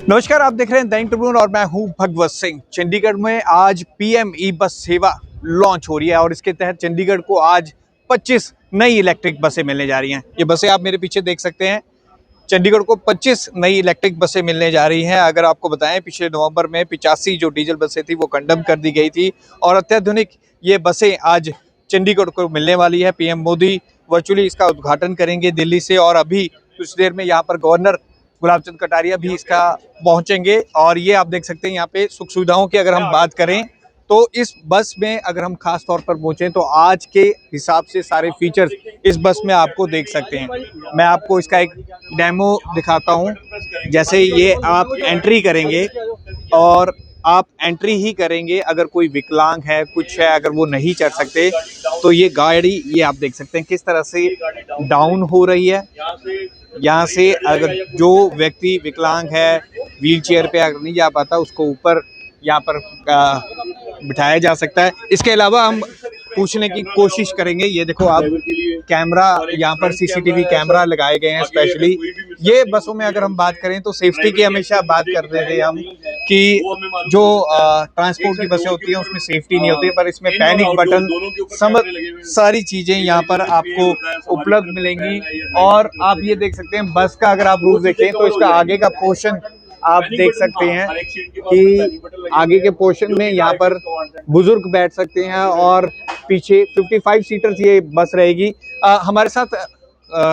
नमस्कार, आप देख रहे हैं दैनिक ट्रिब्यून और मैं हूं भगवत सिंह। चंडीगढ़ में आज पीएम ई बस सेवा लॉन्च हो रही है और इसके तहत चंडीगढ़ को आज 25 नई इलेक्ट्रिक बसें मिलने जा रही हैं। ये बसें आप मेरे पीछे देख सकते हैं। चंडीगढ़ को 25 नई इलेक्ट्रिक बसें मिलने जा रही हैं। अगर आपको बताएं, पिछले नवंबर में 85 जो डीजल बसें थी वो कंडम कर दी गई थी और अत्याधुनिक ये बसें आज चंडीगढ़ को मिलने वाली है। पीएम मोदी वर्चुअली इसका उद्घाटन करेंगे दिल्ली से और अभी कुछ देर में यहाँ पर गवर्नर गुलाब चंद कटारिया भी इसका पहुंचेंगे। और ये आप देख सकते हैं यहाँ पे सुख सुविधाओं की अगर हम बात करें तो इस बस में अगर हम खास तौर पर पहुंचे तो आज के हिसाब से सारे फीचर्स इस बस में आपको देख सकते हैं। मैं आपको इसका एक डेमो दिखाता हूं। जैसे ये आप एंट्री करेंगे और आप एंट्री ही करेंगे, अगर कोई विकलांग है, कुछ है, अगर वो नहीं चढ़ सकते तो ये गाड़ी ये आप देख सकते हैं किस तरह से डाउन हो रही है। यहाँ से अगर जो व्यक्ति विकलांग है, व्हील चेयर पे अगर नहीं जा पाता, उसको ऊपर यहाँ पर बिठाया जा सकता है। इसके अलावा हम पूछने की कोशिश करेंगे। ये देखो आप कैमरा, यहाँ पर सीसीटीवी कैमरा लगाए गए हैं स्पेशली। ये बसों में अगर हम बात करें तो सेफ्टी की हमेशा बात करते थे हम कि जो ट्रांसपोर्ट की बसें होती हैं उसमें सेफ्टी नहीं होती, पर इसमें पैनिक बटन सारी चीजें यहाँ पर आपको उपलब्ध मिलेंगी। और आप ये देख सकते हैं बस का अगर आप रूट देखें तो इसका आगे का पोर्शन आप देख सकते हैं कि आगे के पोर्शन में यहाँ पर बुजुर्ग बैठ सकते हैं और पीछे 55 सीटर्स ये बस रहेगी। हमारे साथ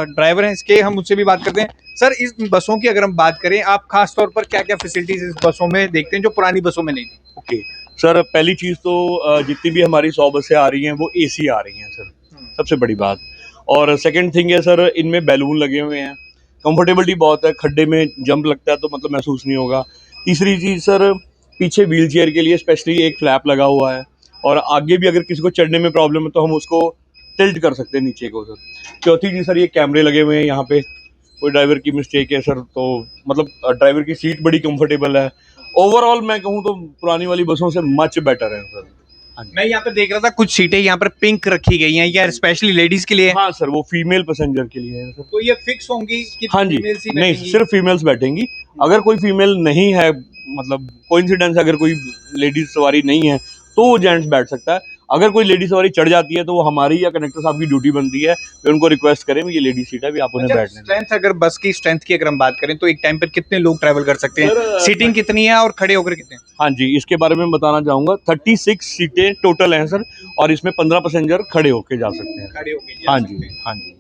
ड्राइवर हैं इसके, हम उनसे भी बात करते हैं। सर, इस बसों की अगर हम बात करें, आप खास तौर पर क्या क्या फैसिलिटीज इस बसों में देखते हैं जो पुरानी बसों में नहीं थी? ओके सर, पहली चीज़ तो जितनी भी हमारी 100 बसें आ रही हैं वो एसी आ रही हैं सर, सबसे बड़ी बात। और सेकंड थिंग है सर, इनमें बैलून लगे हुए हैं, कंफर्टेबिलिटी बहुत है, खड्डे में जंप लगता है तो मतलब महसूस नहीं होगा। तीसरी चीज़ सर, पीछे व्हील चेयर के लिए स्पेशली एक फ्लैप लगा हुआ है और आगे भी अगर किसी को चढ़ने में प्रॉब्लम है तो हम उसको टिल्ट कर सकते हैं नीचे को सर। चौथी चीज़ सर, ये कैमरे लगे हुए हैं यहाँ पे, कोई ड्राइवर की मिस्टेक है सर तो मतलब ड्राइवर की सीट बड़ी कंफर्टेबल है। ओवरऑल मैं कहूँ तो पुरानी वाली बसों से मच बेटर है सर। मैं यहाँ पे देख रहा था कुछ सीटें यहाँ पर पिंक रखी गई हैं, या स्पेशली लेडीज के लिए? हाँ सर, वो फीमेल पैसेंजर के लिए है सर। तो ये फिक्स होंगी कि हाँ जी, नहीं सिर्फ फीमेल्स बैठेंगी। अगर कोई फीमेल नहीं है, मतलब कोइंसिडेंस अगर कोई लेडीज सवारी नहीं है तो वो जेंट्स बैठ सकता है। अगर कोई लेडी सवारी चढ़ जाती है तो वो हमारी या कंडक्टर साहब की ड्यूटी बनती है कि उनको रिक्वेस्ट करें ये लेडी सीट है भी आप उन्हें बैठने दें। स्ट्रेंथ, अगर बस की स्ट्रेंथ की अगर हम बात करें तो एक टाइम पर कितने लोग ट्रैवल कर सकते हैं? सीटिंग कितनी है और खड़े होकर कितने? हाँ जी, इसके बारे में बताना चाहूँगा। 36 सीटें टोटल हैं सर और इसमें 15 पैसेंजर खड़े होके जा सकते हैं। खड़े होके हाँ जी, हाँ जी।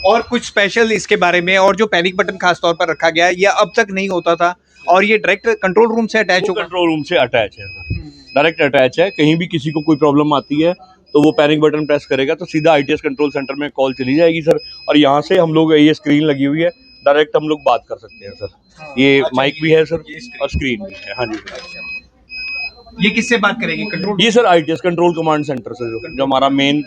और कुछ स्पेशल इसके बारे में, और जो पैनिक बटन खास तौर पर रखा गया है, यह अब तक नहीं होता था और ये डायरेक्ट कंट्रोल रूम से अटैच होगा? कंट्रोल रूम से अटैच है सर, डायरेक्ट अटैच है। कहीं भी किसी को कोई प्रॉब्लम आती है तो वो पैनिक बटन प्रेस करेगा तो सीधा आईटीएस कंट्रोल सेंटर में कॉल चली जाएगी सर। और यहाँ से हम लोग, ये स्क्रीन लगी हुई है, डायरेक्ट हम लोग बात कर सकते हैं सर। ये माइक भी है सर और स्क्रीन भी है। हाँ जी। ये किससे बात करेगी? कंट्रोल? ये sir ITS control command centre से, जो हमारा मेन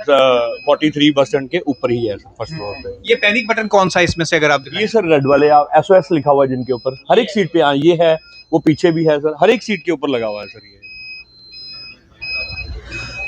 43 बस स्टैंड के ऊपर ही है सर, फर्स्ट फ्लोर पे। ये पैनिक बटन कौन सा इसमें से अगर आप दिखाएं? ये सर रेड वाले, आप SOS लिखा हुआ है जिनके ऊपर, हर एक सीट पे ये है, वो पीछे भी है सर, हर एक सीट के ऊपर लगा हुआ है सर ये।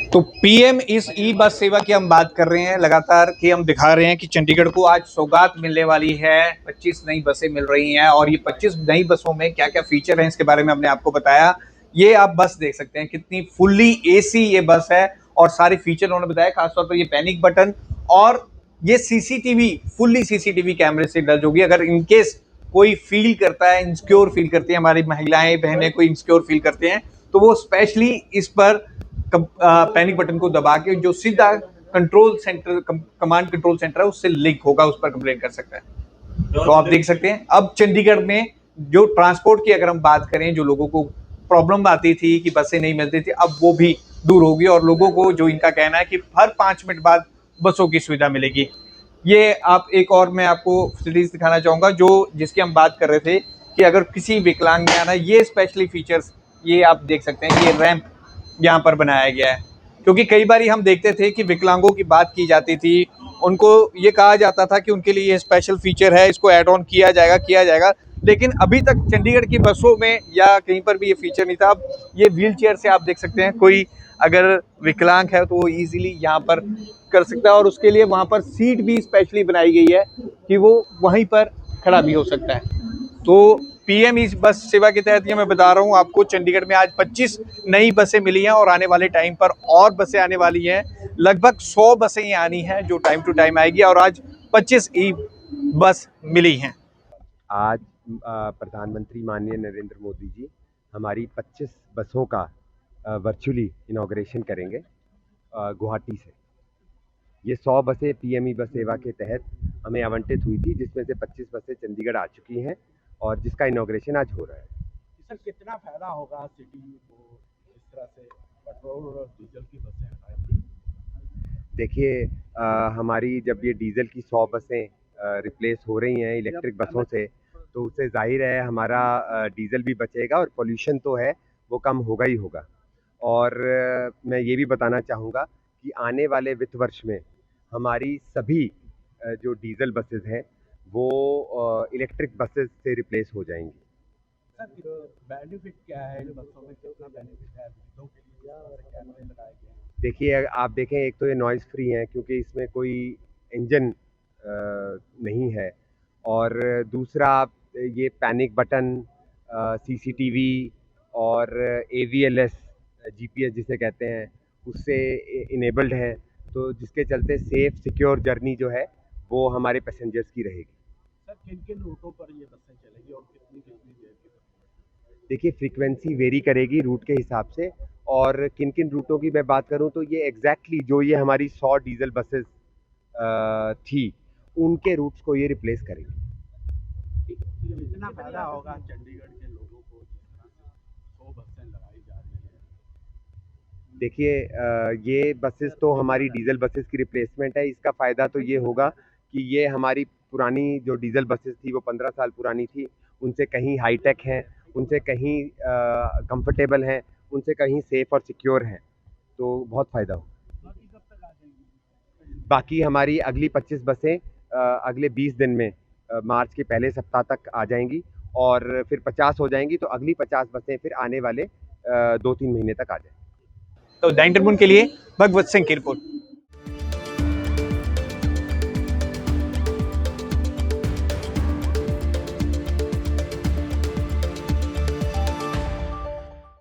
तो पीएम इस ई बस सेवा की हम बात कर रहे हैं लगातार, कि हम दिखा रहे हैं कि चंडीगढ़ को आज सौगात मिलने वाली है। 25 नई बसें मिल रही हैं और ये 25 नई बसों में क्या क्या फीचर हैं इसके बारे में हमने आपको बताया। ये आप बस देख सकते हैं कितनी फुल्ली एसी ये बस है और सारे फीचर उन्होंने बताया, खासतौर पर ये पैनिक बटन और ये सीसीटीवी, फुल्ली सीसीटीवी कैमरे से डज होगी। अगर इनकेस कोई फील करता है, इनसिक्योर फील करती है, हमारी महिलाएं बहनें कोई इनसिक्योर फील करते हैं तो वो स्पेशली इस पर पैनिक बटन को दबा के जो सीधा control centre, command control centre है उससे लिंक होगा, उस पर कंप्लेन कर सकता है। तो आप देख सकते हैं अब चंडीगढ़ में जो ट्रांसपोर्ट की अगर हम बात करें, जो लोगों को प्रॉब्लम आती थी कि बसें नहीं मिलती थी, अब वो भी दूर होगी और लोगों को, जो इनका कहना है कि हर 5 मिनट बाद बसों की सुविधा मिलेगी। ये आप एक और मैं आपको फैसिलिटीज दिखाना चाहूँगा जो जिसकी हम बात कर रहे थे कि अगर किसी विकलांग में आना, ये स्पेशली फीचर्स ये आप देख सकते हैं। ये रैंप यहाँ पर बनाया गया है, क्योंकि कई बार हम देखते थे कि विकलांगों की बात की जाती थी, उनको ये कहा जाता था कि उनके लिए ये स्पेशल फीचर है, इसको ऐड ऑन किया जाएगा, लेकिन अभी तक चंडीगढ़ की बसों में या कहीं पर भी ये फीचर नहीं था। अब ये व्हील चेयर से आप देख सकते हैं, कोई अगर विकलांग है तो वो इजीली यहाँ पर कर सकता है और उसके लिए वहाँ पर सीट भी स्पेशली बनाई गई है कि वो वहीं पर खड़ा भी हो सकता है। तो पीएम ई बस सेवा के तहत ये मैं बता रहा हूँ आपको, चंडीगढ़ में आज 25 नई बसें मिली हैं और आने वाले टाइम पर और बसें आने वाली हैं। लगभग 100 बसें ये आनी हैं जो टाइम टू टाइम आएगी और आज 25 ई बस मिली हैं। आज प्रधानमंत्री माननीय नरेंद्र मोदी जी हमारी 25 बसों का वर्चुअली इनॉग्रेशन करेंगे गुवाहाटी से। ये 100 बसें पीएमई बस सेवा के तहत हमें आवंटित हुई थी, जिसमें से 25 बसें चंडीगढ़ आ चुकी हैं और जिसका इनॉग्रेशन आज हो रहा है। सर कितना फायदा होगा सिटी को इस तरह से पेट्रोल और डीजल की बसें हटाएंगी? देखिए, हमारी जब ये डीजल की 100 बसें रिप्लेस हो रही हैं इलेक्ट्रिक बसों से, तो उससे जाहिर है हमारा डीजल भी बचेगा और पोल्यूशन तो है वो कम होगा ही होगा। और मैं ये भी बताना चाहूँगा कि आने वाले वित्त वर्ष में हमारी सभी जो डीजल बसेस हैं वो इलेक्ट्रिक बसेस से रिप्लेस हो जाएंगी। सर बेनिफिट क्या है इन बसों में, कितना बेनिफिट है वृद्धों के लिए और कैमरे लगाए गए हैं? देखिए, आप देखें, एक तो ये नॉइज़ फ्री है क्योंकि इसमें कोई इंजन नहीं है, और दूसरा ये पैनिक बटन, सीसीटीवी और एवीएलएस जीपीएस जिसे कहते हैं उससे इनेबल्ड है, तो जिसके चलते सेफ सिक्योर जर्नी जो है वो हमारे पैसेंजर्स की रहेगी। सर किन किन रूटों पर ये बसें चलेंगी और कितनी कितनी देर की बसें? देखिए, फ्रीक्वेंसी वेरी करेगी रूट के हिसाब से, और किन किन रूटों की मैं बात करूं तो ये एग्जैक्टली जो ये हमारी 100 डीजल बसेस थी उनके रूट्स को ये रिप्लेस करेंगे। कितना फायदा होगा चंडीगढ़ के लोगों को जिस तरह से 100 बसें लगाई जा रही हैं? देखिए, ये बसेस तो हमारी डीजल बसेस की रिप्लेसमेंट है। इसका फ़ायदा तो ये होगा कि ये हमारी पुरानी जो डीजल बसेस थी वो 15 साल पुरानी थी, उनसे कहीं हाईटेक हैं, उनसे कहीं कंफर्टेबल हैं, उनसे कहीं सेफ़ और सिक्योर हैं, तो बहुत फ़ायदा होगा। बाकी कब तक आ जाएंगी? बाकी हमारी अगली 25 बसें अगले 20 दिन में मार्च के पहले सप्ताह तक आ जाएंगी, और फिर 50 हो जाएंगी, तो अगली 50 बसें फिर आने वाले 2-3 महीने तक आ जाएंगी। तो 9 ट्रिब्यून के लिए भगवत सिंह की रिपोर्ट।